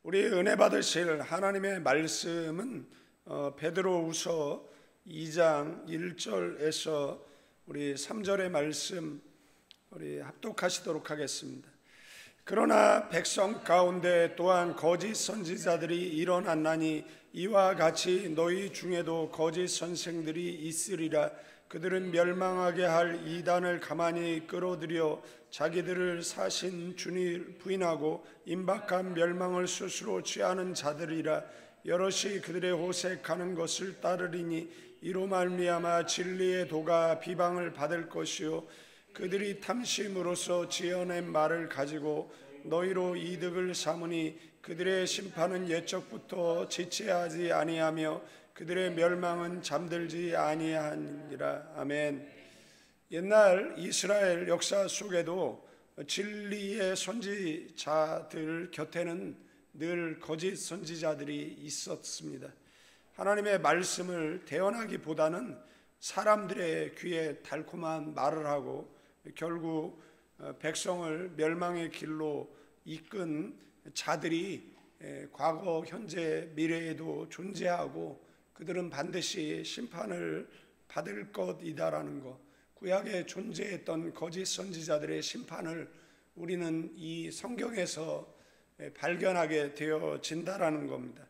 우리 은혜 받으실 하나님의 말씀은 베드로후서 2장 1절에서 우리 3절의 말씀 우리 합독하시도록 하겠습니다. 그러나 백성 가운데 또한 거짓 선지자들이 일어났나니 이와 같이 너희 중에도 거짓 선생들이 있으리라. 그들은 멸망하게 할 이단을 가만히 끌어들여 자기들을 사신 주를 부인하고 임박한 멸망을 스스로 취하는 자들이라. 여럿이 그들의 호색하는 것을 따르리니 이로 말미암아 진리의 도가 비방을 받을 것이요 그들이 탐심으로써 지어낸 말을 가지고 너희로 이득을 삼으니 그들의 심판은 옛적부터 지체하지 아니하며 그들의 멸망은 잠들지 아니하니라. 아멘. 옛날 이스라엘 역사 속에도 진리의 선지자들 곁에는 늘 거짓 선지자들이 있었습니다. 하나님의 말씀을 대언하기보다는 사람들의 귀에 달콤한 말을 하고 결국 백성을 멸망의 길로 이끈 자들이 과거, 현재, 미래에도 존재하고 그들은 반드시 심판을 받을 것이다라는 것, 구약에 존재했던 거짓 선지자들의 심판을 우리는 이 성경에서 발견하게 되어진다라는 겁니다.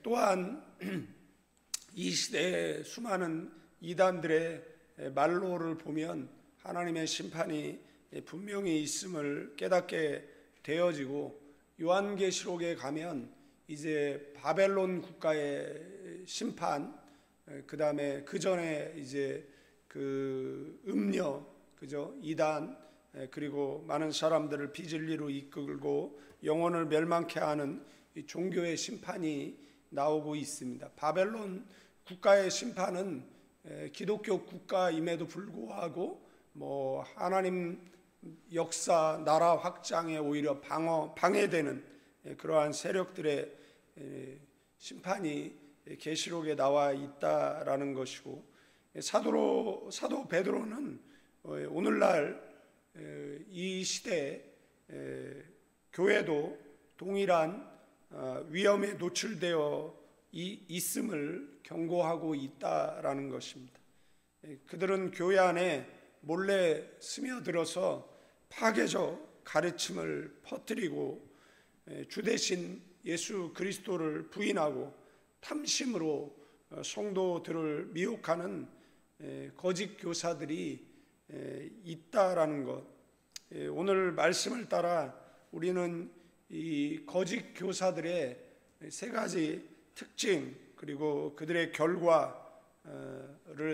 또한 이 시대의 수많은 이단들의 말로를 보면 하나님의 심판이 분명히 있음을 깨닫게 되어지고, 요한계시록에 가면 이제 바벨론 국가의 심판, 그 다음에 그 전에 이제 그 음녀, 그죠? 이단, 그리고 많은 사람들을 비진리로 이끌고 영혼을 멸망케 하는 이 종교의 심판이 나오고 있습니다. 바벨론 국가의 심판은 기독교 국가임에도 불구하고 하나님 역사, 나라 확장에 오히려 방해되는 그러한 세력들의 심판이 계시록에 나와 있다라는 것이고, 사도 베드로는 오늘날 이 시대에 교회도 동일한 위험에 노출되어 있음을 경고하고 있다라는 것입니다. 그들은 교회 안에 몰래 스며들어서 파괴적 가르침을 퍼뜨리고 주 대신 예수 그리스도를 부인하고 탐심으로 성도들을 미혹하는 거짓 교사들이 있다라는 것. 오늘 말씀을 따라 우리는 이 거짓 교사들의 세 가지 특징 그리고 그들의 결과를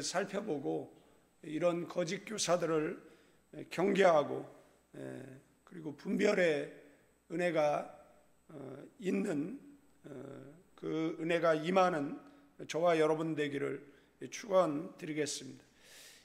살펴보고 이런 거짓 교사들을 경계하고 그리고 분별의 은혜가 있는 그 은혜가 임하는 저와 여러분 되기를 축원드리겠습니다.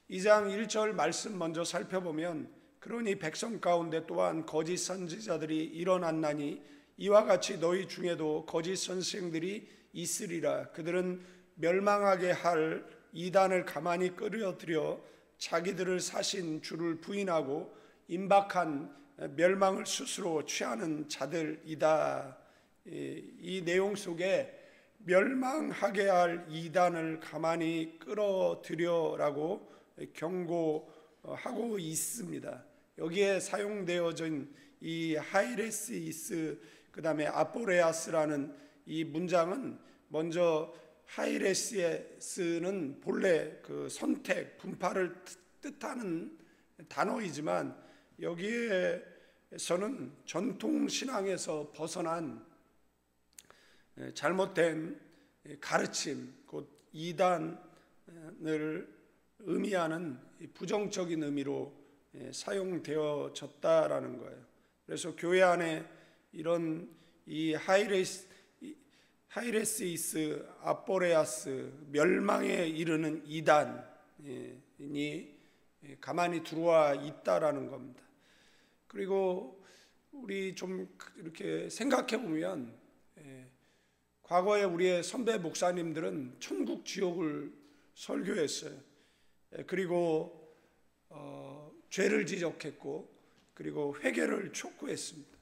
2장 1절 말씀 먼저 살펴보면, 그러니 백성 가운데 또한 거짓 선지자들이 일어났나니 이와 같이 너희 중에도 거짓 선생들이 있으리라. 그들은 멸망하게 할 이단을 가만히 끌어들여 자기들을 사신 주를 부인하고 임박한 멸망을 스스로 취하는 자들이다. 이 내용 속에 멸망하게 할 이단을 가만히 끌어들여라고 경고하고 있습니다. 여기에 사용되어진 이 하이레시스 그 다음에 아포레아스라는 이 문장은, 먼저 하이레시스는 본래 그 선택, 분파를 뜻하는 단어이지만 여기에서는 전통신앙에서 벗어난 잘못된 가르침, 곧 이단을 의미하는 부정적인 의미로 사용되어졌다라는 거예요. 그래서 교회 안에 이런 이 하이레시스, 아포레아스, 멸망에 이르는 이단이 가만히 들어와 있다라는 겁니다. 그리고 우리 좀 이렇게 생각해 보면 과거에 우리의 선배 목사님들은 천국 지옥을 설교했어요. 그리고 죄를 지적했고 그리고 회개를 촉구했습니다.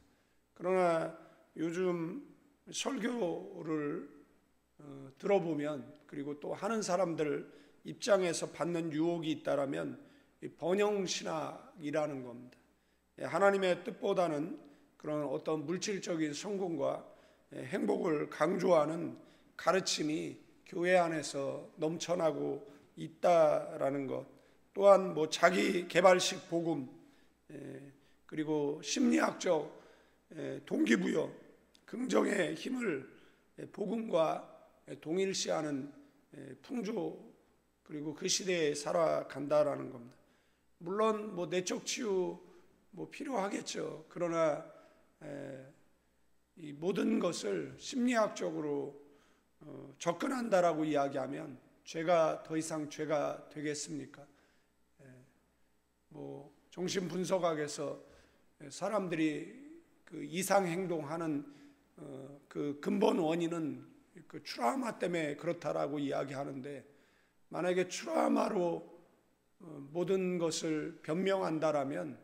그러나 요즘 설교를 들어보면, 그리고 또 하는 사람들 입장에서 받는 유혹이 있다라면 번영신학이라는 겁니다. 하나님의 뜻보다는 그런 어떤 물질적인 성공과 행복을 강조하는 가르침이 교회 안에서 넘쳐나고 있다라는 것, 또한 자기 개발식 복음, 그리고 심리학적 동기부여, 긍정의 힘을 복음과 동일시하는 풍조, 그리고 그 시대에 살아간다라는 겁니다. 물론 내적 치유 필요하겠죠. 그러나 이 모든 것을 심리학적으로 접근한다라고 이야기하면 죄가 더 이상 죄가 되겠습니까? 정신분석학에서 사람들이 그 이상행동하는 그 근본 원인은 그 트라우마 때문에 그렇다라고 이야기하는데, 만약에 트라우마로 모든 것을 변명한다라면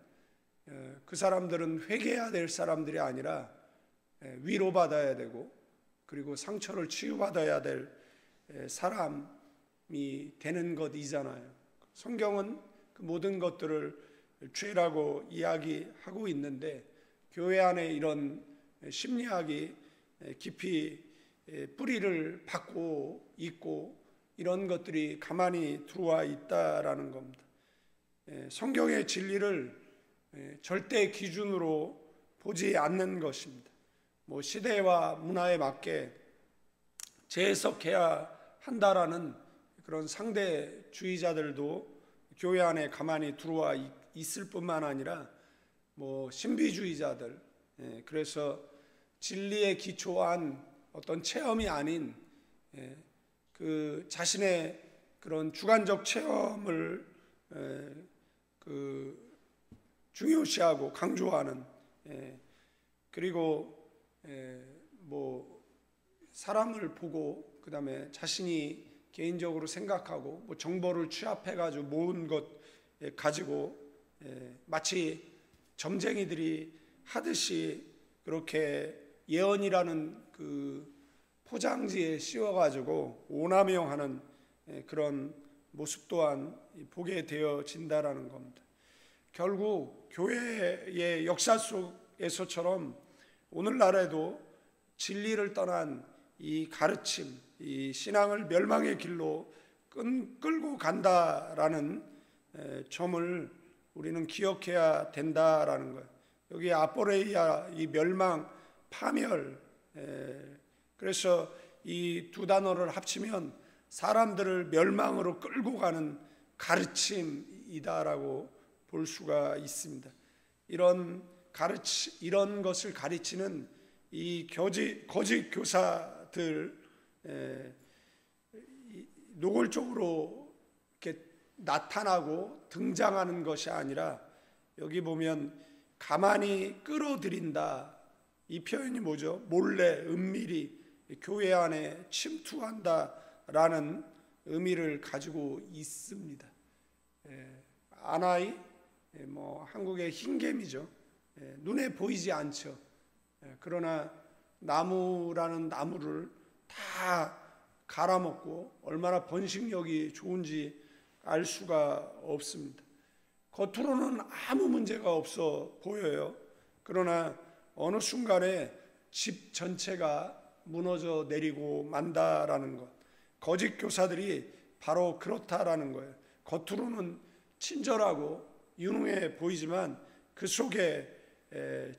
그 사람들은 회개해야 될 사람들이 아니라 위로받아야 되고, 그리고 상처를 치유받아야 될 사람이 되는 것이잖아요. 성경은 그 모든 것들을 죄라고 이야기하고 있는데, 교회 안에 이런 심리학이 깊이 뿌리를 받고 있고, 이런 것들이 가만히 들어와 있다라는 겁니다. 성경의 진리를 절대 기준으로 보지 않는 것입니다. 시대와 문화에 맞게 재해석해야 한다라는 그런 상대주의자들도 교회 안에 가만히 들어와 있을 뿐만 아니라 신비주의자들, 그래서 진리에 기초한 어떤 체험이 아닌 그 자신의 그런 주관적 체험을 중요시하고 강조하는, 그리고 사람을 보고 그 다음에 자신이 개인적으로 생각하고 정보를 취합해가지고 모은 것 가지고 마치 점쟁이들이 하듯이 그렇게 예언이라는 그 포장지에 씌워가지고 오남용하는 그런 모습 또한 보게 되어진다라는 겁니다. 결국 교회의 역사 속에서처럼 오늘날에도 진리를 떠난 이 가르침, 이 신앙을 멸망의 길로 끌고 간다라는 점을 우리는 기억해야 된다라는 거예요. 여기 아포레이아, 이 멸망, 파멸, 그래서 이 두 단어를 합치면 사람들을 멸망으로 끌고 가는 가르침이다라고 볼 수가 있습니다. 이런 것을 가르치는 이 거짓 교사들, 노골적으로 이렇게 나타나고 등장하는 것이 아니라, 여기 보면 가만히 끌어들인다, 이 표현이 뭐죠? 몰래 은밀히 교회 안에 침투한다라는 의미를 가지고 있습니다. 아나이, 한국의 흰개미죠. 눈에 보이지 않죠. 그러나 나무라는 나무를 다 갈아먹고 얼마나 번식력이 좋은지 알 수가 없습니다. 겉으로는 아무 문제가 없어 보여요. 그러나 어느 순간에 집 전체가 무너져 내리고 만다라는 것, 거짓 교사들이 바로 그렇다라는 거예요. 겉으로는 친절하고 유능해 보이지만 그 속에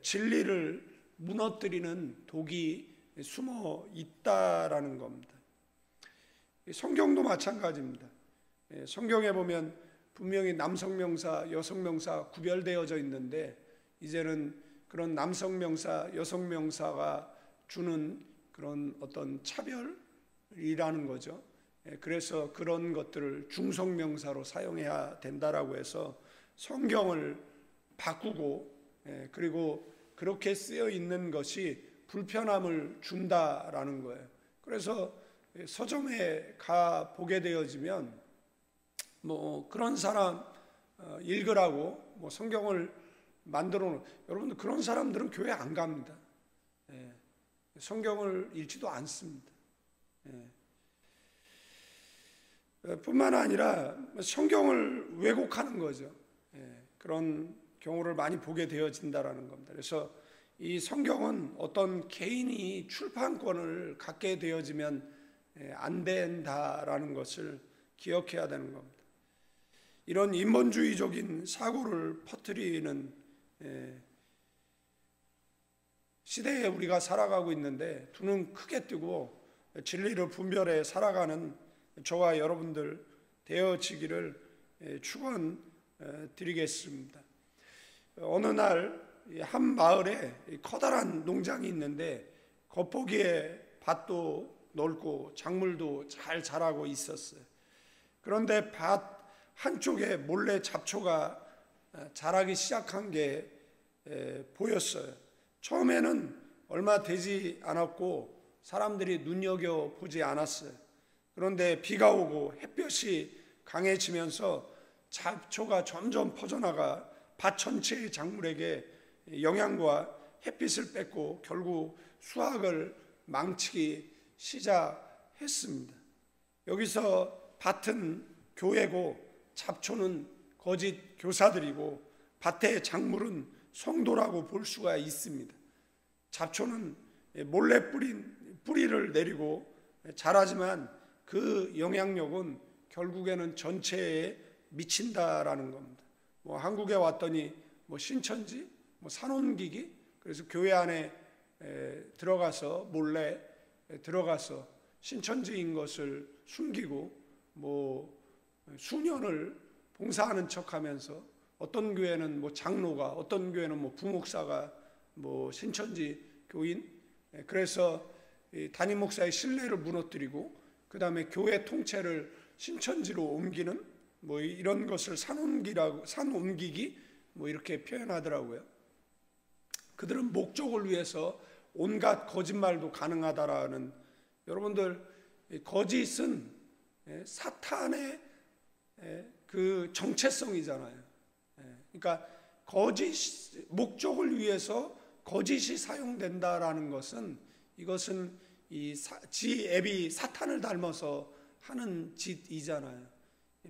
진리를 무너뜨리는 독이 숨어 있다라는 겁니다. 성경도 마찬가지입니다. 성경에 보면 분명히 남성명사, 여성명사 구별되어져 있는데, 이제는 그런 남성명사, 여성명사가 주는 그런 어떤 차별이라는 거죠. 그래서 그런 것들을 중성명사로 사용해야 된다라고 해서 성경을 바꾸고, 그리고 그렇게 쓰여 있는 것이 불편함을 준다라는 거예요. 그래서 서점에 가 보게 되어지면 그런 사람 읽으라고 성경을 만들어 놓은, 여러분들 그런 사람들은 교회 안 갑니다. 성경을 읽지도 않습니다. 뿐만 아니라 성경을 왜곡하는 거죠. 그런 경우를 많이 보게 되어진다라는 겁니다. 그래서 이 성경은 어떤 개인이 출판권을 갖게 되어지면 안 된다라는 것을 기억해야 되는 겁니다. 이런 인본주의적인 사고를 퍼뜨리는 시대에 우리가 살아가고 있는데 두 눈 크게 뜨고 진리를 분별해 살아가는 저와 여러분들 되어지기를 축원드리겠습니다. 어느 날 한 마을에 커다란 농장이 있는데 겉보기에 밭도 넓고 작물도 잘 자라고 있었어요. 그런데 밭 한쪽에 몰래 잡초가 자라기 시작한 게 보였어요. 처음에는 얼마 되지 않았고 사람들이 눈여겨보지 않았어요. 그런데 비가 오고 햇볕이 강해지면서 잡초가 점점 퍼져나가 밭 전체의 작물에게 영양과 햇빛을 뺏고 결국 수확을 망치기 시작했습니다. 여기서 밭은 교회고 잡초는 거짓 교사들이고 밭의 작물은 성도라고 볼 수가 있습니다. 잡초는 몰래 뿌리를 내리고 자라지만 그 영향력은 결국에는 전체에 미친다라는 겁니다. 한국에 왔더니 신천지, 산옮기기, 그래서 교회 안에 들어가서 몰래 들어가서 신천지인 것을 숨기고 수년을 봉사하는 척하면서 어떤 교회는 장로가, 어떤 교회는 부목사가 신천지 교인, 그래서 담임 목사의 신뢰를 무너뜨리고 그 다음에 교회 통째를 신천지로 옮기는 이런 것을 산옮기기 이렇게 표현하더라고요. 그들은 목적을 위해서 온갖 거짓말도 가능하다라는, 여러분들 거짓은 사탄의 그 정체성이잖아요. 그러니까 목적을 위해서 거짓이 사용된다라는 것은, 이것은 지 앱이 사탄을 닮아서 하는 짓이잖아요.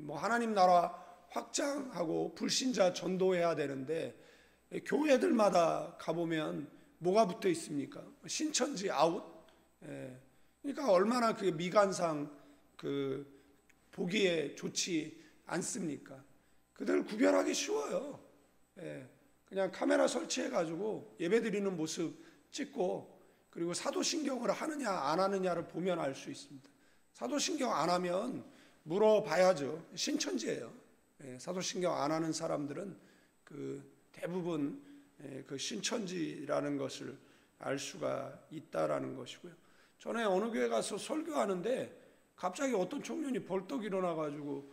하나님 나라 확장하고 불신자 전도해야 되는데 교회들마다 가보면 뭐가 붙어 있습니까? 신천지 아웃. 그러니까 얼마나 그 미관상 보기에 좋지 않습니까? 그들 구별하기 쉬워요. 그냥 카메라 설치해가지고 예배드리는 모습 찍고, 그리고 사도신경을 하느냐 안 하느냐를 보면 알 수 있습니다. 사도신경 안 하면 물어봐야죠. 신천지예요. 사도신경 안 하는 사람들은 대부분 그 신천지라는 것을 알 수가 있다라는 것이고요. 전에 어느 교회 가서 설교하는데 갑자기 어떤 청년이 벌떡 일어나가지고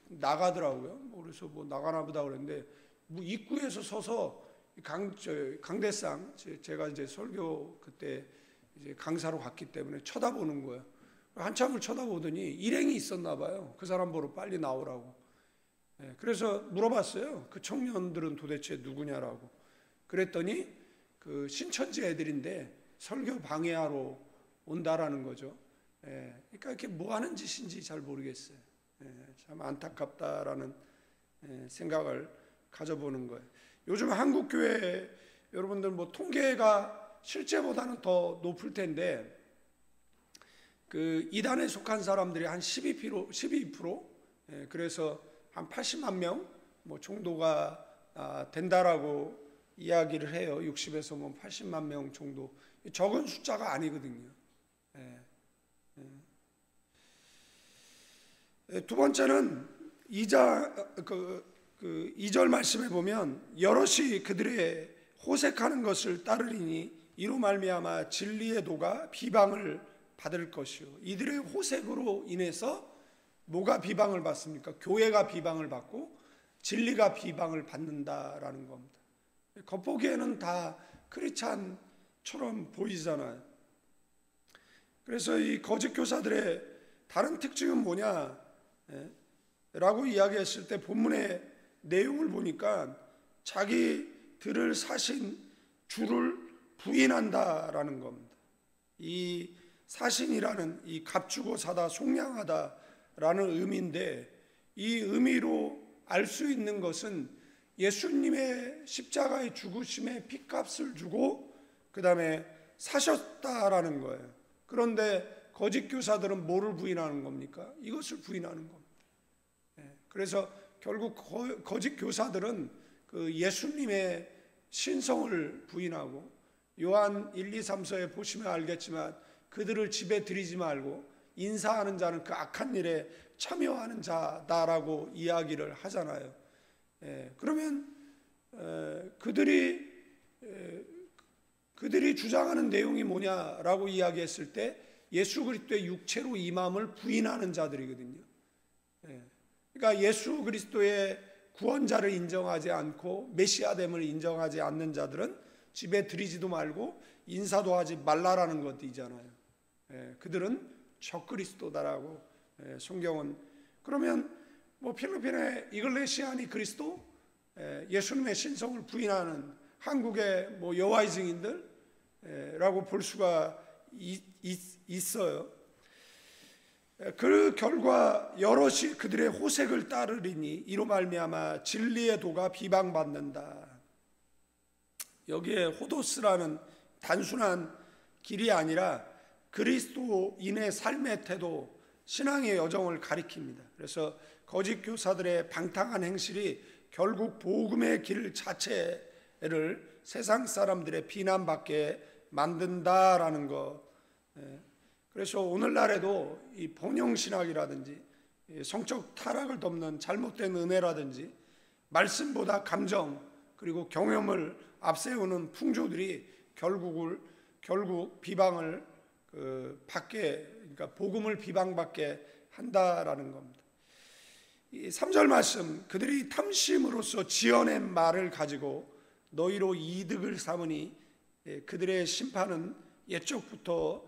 나가더라고요. 그래서 나가나 보다 그랬는데 입구에서 서서 강대상, 제가 이제 설교 그때 이제 강사로 갔기 때문에 쳐다보는 거예요. 한참을 쳐다보더니 일행이 있었나 봐요. 그 사람 보러 빨리 나오라고. 그래서 물어봤어요. 그 청년들은 도대체 누구냐라고. 그랬더니 그 신천지 애들인데 설교 방해하러 온다라는 거죠. 그러니까 이렇게 뭐 하는 짓인지 잘 모르겠어요. 참 안타깝다라는 생각을 가져보는 거예요. 요즘 한국 교회 여러분들 통계가 실제보다는 더 높을 텐데 그 이단에 속한 사람들이 한 12%, 그래서 한 80만 명 정도가 된다라고 이야기를 해요. 60에서 80만 명 정도. 적은 숫자가 아니거든요. 두 번째는 2절 말씀에 보면 여럿이 그들의 호색하는 것을 따르리니 이로 말미암아 진리의 도가 비방을 받을 것이요. 이들의 호색으로 인해서 뭐가 비방을 받습니까? 교회가 비방을 받고 진리가 비방을 받는다라는 겁니다. 겉보기에는 다 크리스찬처럼 보이잖아요. 그래서 이 거짓 교사들의 다른 특징은 뭐냐? 라고 이야기했을 때 본문의 내용을 보니까 자기들을 사신 주를 부인한다라는 겁니다. 이 사신이라는 이 값주고 사다 속량하다라는 의미인데, 이 의미로 알 수 있는 것은 예수님의 십자가의 죽으심에 핏값을 주고 그 다음에 사셨다라는 거예요. 그런데 거짓 교사들은 뭐를 부인하는 겁니까? 이것을 부인하는 겁니다. 그래서 결국 거짓 교사들은 그 예수님의 신성을 부인하고, 요한 1, 2, 3서에 보시면 알겠지만 그들을 집에 들이지 말고 인사하는 자는 그 악한 일에 참여하는 자다라고 이야기를 하잖아요. 그러면 그들이 주장하는 내용이 뭐냐라고 이야기했을 때 예수 그리스도의 육체로 임함을 부인하는 자들이거든요. 그러니까 예수 그리스도의 구원자를 인정하지 않고 메시아됨을 인정하지 않는 자들은 집에 들이지도 말고 인사도 하지 말라라는 것이잖아요. 그들은 적그리스도다라고 성경은. 그러면 뭐 필리핀의 이글레시아니 그리스도, 예수님의 신성을 부인하는 한국의 뭐 여호와의 증인들라고 볼 수가 있어요. 그 결과 여럿이 그들의 호색을 따르리니 이로 말미암아 진리의 도가 비방받는다. 여기에 호도스라는 단순한 길이 아니라 그리스도인의 삶의 태도, 신앙의 여정을 가리킵니다. 그래서 거짓 교사들의 방탕한 행실이 결국 복음의 길 자체를 세상 사람들의 비난받게 만든다라는 것. 그래서 오늘날에도 이 본영신학이라든지 성적 타락을 덮는 잘못된 은혜라든지 말씀보다 감정 그리고 경험을 앞세우는 풍조들이 결국 비방을 받게, 그러니까 복음을 비방받게 한다라는 겁니다. 이 3절 말씀, 그들이 탐심으로써 지어낸 말을 가지고 너희로 이득을 삼으니 그들의 심판은 옛적부터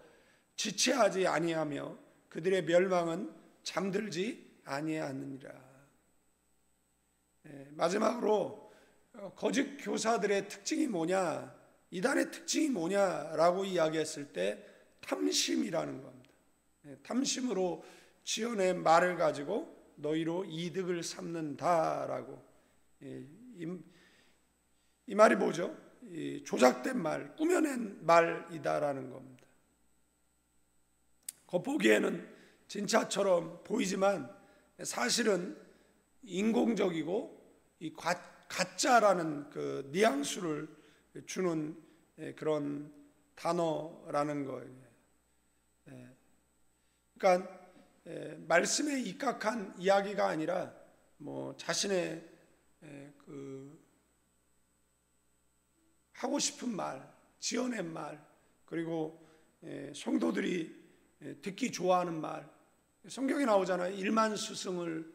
지체하지 아니하며 그들의 멸망은 잠들지 아니하느니라. 마지막으로 거짓 교사들의 특징이 뭐냐, 이단의 특징이 뭐냐라고 이야기했을 때 탐심이라는 겁니다. 탐심으로 지어낸 말을 가지고 너희로 이득을 삼는다라고. 이 말이 뭐죠? 조작된 말, 꾸며낸 말이다라는 겁니다. 겉보기에는 진짜처럼 보이지만 사실은 인공적이고 이 가짜라는 그 뉘앙스를 주는 그런 단어라는 거예요. 그러니까 말씀에 입각한 이야기가 아니라 뭐 자신의 그 하고 싶은 말, 지어낸 말, 그리고 성도들이 듣기 좋아하는 말. 성경에 나오잖아요. 일만 스승을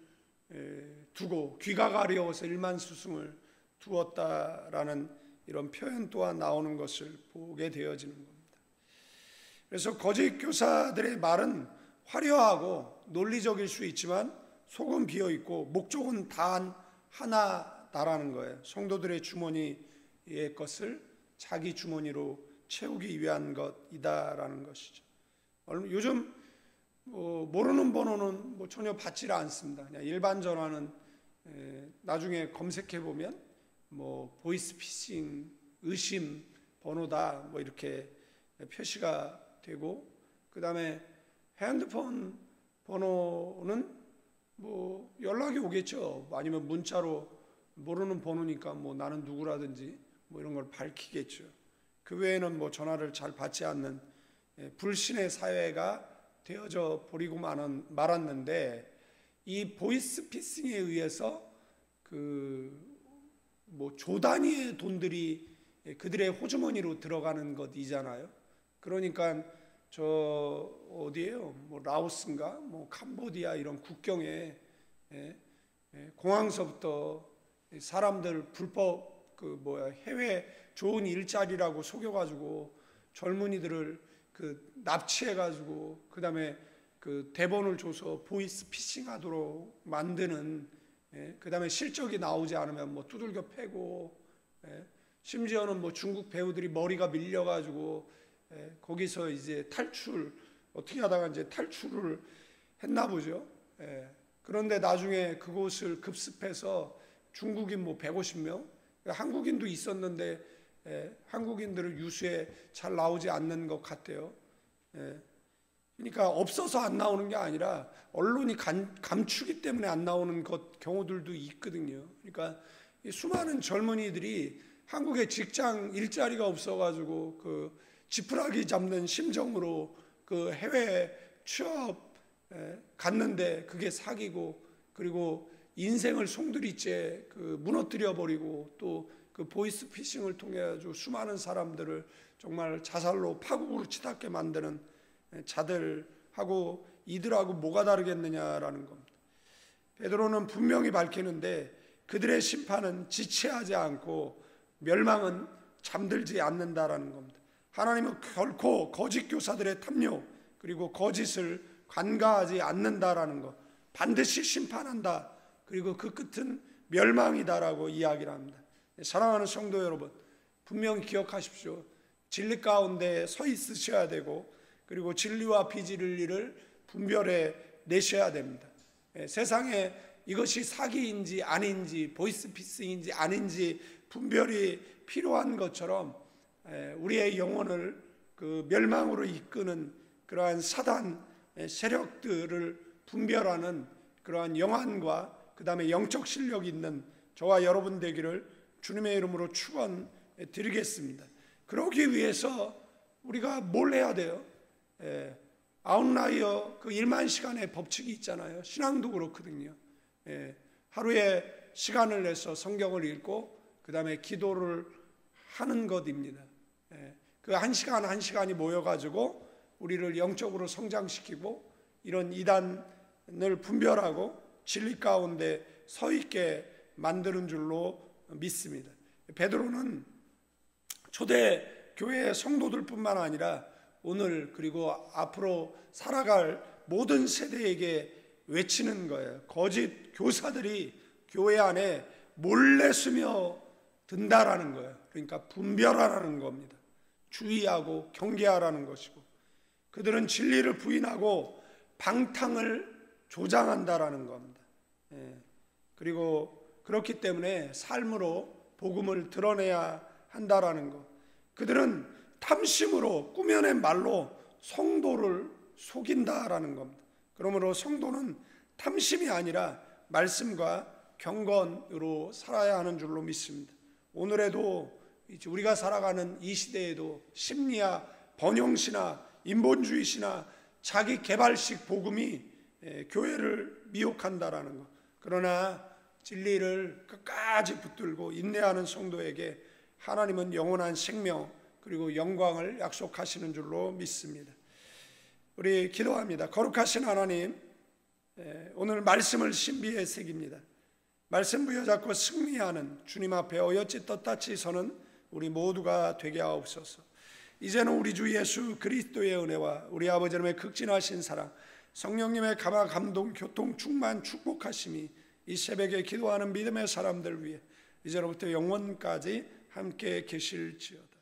두고, 귀가 가려워서 일만 스승을 두었다라는 이런 표현 또한 나오는 것을 보게 되어지는 겁니다. 그래서 거짓 교사들의 말은 화려하고 논리적일 수 있지만 속은 비어있고 목적은 단 하나다라는 거예요. 성도들의 주머니의 것을 자기 주머니로 채우기 위한 것이다라는 것이죠. 요즘 모르는 번호는 전혀 받지를 않습니다. 그냥 일반 전화는 나중에 검색해 보면 보이스피싱 의심 번호다 이렇게 표시가 되고, 그 다음에 핸드폰 번호는 연락이 오겠죠. 아니면 문자로 모르는 번호니까 나는 누구라든지 이런 걸 밝히겠죠. 그 외에는 전화를 잘 받지 않는 불신의 사회가 되어져 버리고 말았는데, 이 보이스피싱에 의해서 조 단위의 돈들이 그들의 호주머니로 들어가는 것이잖아요. 그러니까 어디에요? 라오스인가? 캄보디아 이런 국경에 공항서부터 사람들 불법 해외 좋은 일자리라고 속여가지고 젊은이들을 납치해가지고 그 다음에 대본을 줘서 보이스 피싱하도록 만드는, 그 다음에 실적이 나오지 않으면 두들겨 패고, 심지어는 뭐 중국 배우들이 머리가 밀려가지고 거기서 이제 어떻게 하다가 이제 탈출을 했나 보죠. 그런데 나중에 그곳을 급습해서 중국인 뭐 150명, 한국인도 있었는데 한국인들을 유수해 잘 나오지 않는 것 같아요. 그러니까 없어서 안 나오는 게 아니라 언론이 감추기 때문에 안 나오는 경우들도 있거든요. 그러니까 수많은 젊은이들이 한국에 직장 일자리가 없어가지고 그 지푸라기 잡는 심정으로 그 해외 취업 갔는데 그게 사기고, 그리고 인생을 송두리째 그 무너뜨려 버리고, 또 그 보이스 피싱을 통해 아주 수많은 사람들을 정말 자살로 파국으로 치닫게 만드는 자들하고 이들하고 뭐가 다르겠느냐라는 겁니다. 베드로는 분명히 밝히는데 그들의 심판은 지체하지 않고 멸망은 잠들지 않는다라는 겁니다. 하나님은 결코 거짓 교사들의 탐욕 그리고 거짓을 간과하지 않는다라는 것, 반드시 심판한다, 그리고 그 끝은 멸망이다라고 이야기를 합니다. 사랑하는 성도 여러분, 분명히 기억하십시오. 진리 가운데 서 있으셔야 되고, 그리고 진리와 비진리를 분별해 내셔야 됩니다. 세상에 이것이 사기인지 아닌지, 보이스피싱인지 아닌지 분별이 필요한 것처럼 우리의 영혼을 그 멸망으로 이끄는 그러한 사단 세력들을 분별하는 그러한 영안과 그 다음에 영적 실력이 있는 저와 여러분 되기를 주님의 이름으로 축원드리겠습니다. 그러기 위해서 우리가 뭘 해야 돼요? 아웃라이어 그 1만 시간의 법칙이 있잖아요. 신앙도 그렇거든요. 하루에 시간을 내서 성경을 읽고 그 다음에 기도를 하는 것입니다. 그 한 시간 한 시간이 모여가지고 우리를 영적으로 성장시키고 이런 이단을 분별하고 진리 가운데 서 있게 만드는 줄로 믿습니다. 베드로는 초대 교회의 성도들뿐만 아니라 오늘 그리고 앞으로 살아갈 모든 세대에게 외치는 거예요. 거짓 교사들이 교회 안에 몰래 스며든다라는 거예요. 그러니까 분별하라는 겁니다. 주의하고 경계하라는 것이고, 그들은 진리를 부인하고 방탕을 조장한다라는 겁니다. 그리고 그렇기 때문에 삶으로 복음을 드러내야 한다라는 것. 그들은 탐심으로 꾸며낸 말로 성도를 속인다라는 겁니다. 그러므로 성도는 탐심이 아니라 말씀과 경건으로 살아야 하는 줄로 믿습니다. 오늘에도 우리가 살아가는 이 시대에도 심리학, 번영시나 인본주의시나 자기 개발식 복음이 교회를 미혹한다라는 것. 그러나 진리를 끝까지 붙들고 인내하는 성도에게 하나님은 영원한 생명 그리고 영광을 약속하시는 줄로 믿습니다. 우리 기도합니다. 거룩하신 하나님, 오늘 말씀을 신비에 새깁니다. 말씀 부여잡고 승리하는 주님 앞에 어여찌 떳떳이 서는 우리 모두가 되게 하옵소서. 이제는 우리 주 예수 그리스도의 은혜와 우리 아버지 하나님의 극진하신 사랑, 성령님의 감화 감동 교통 충만 축복하심이 이 새벽에 기도하는 믿음의 사람들 위해 이제로부터 영원까지 함께 계실지어다.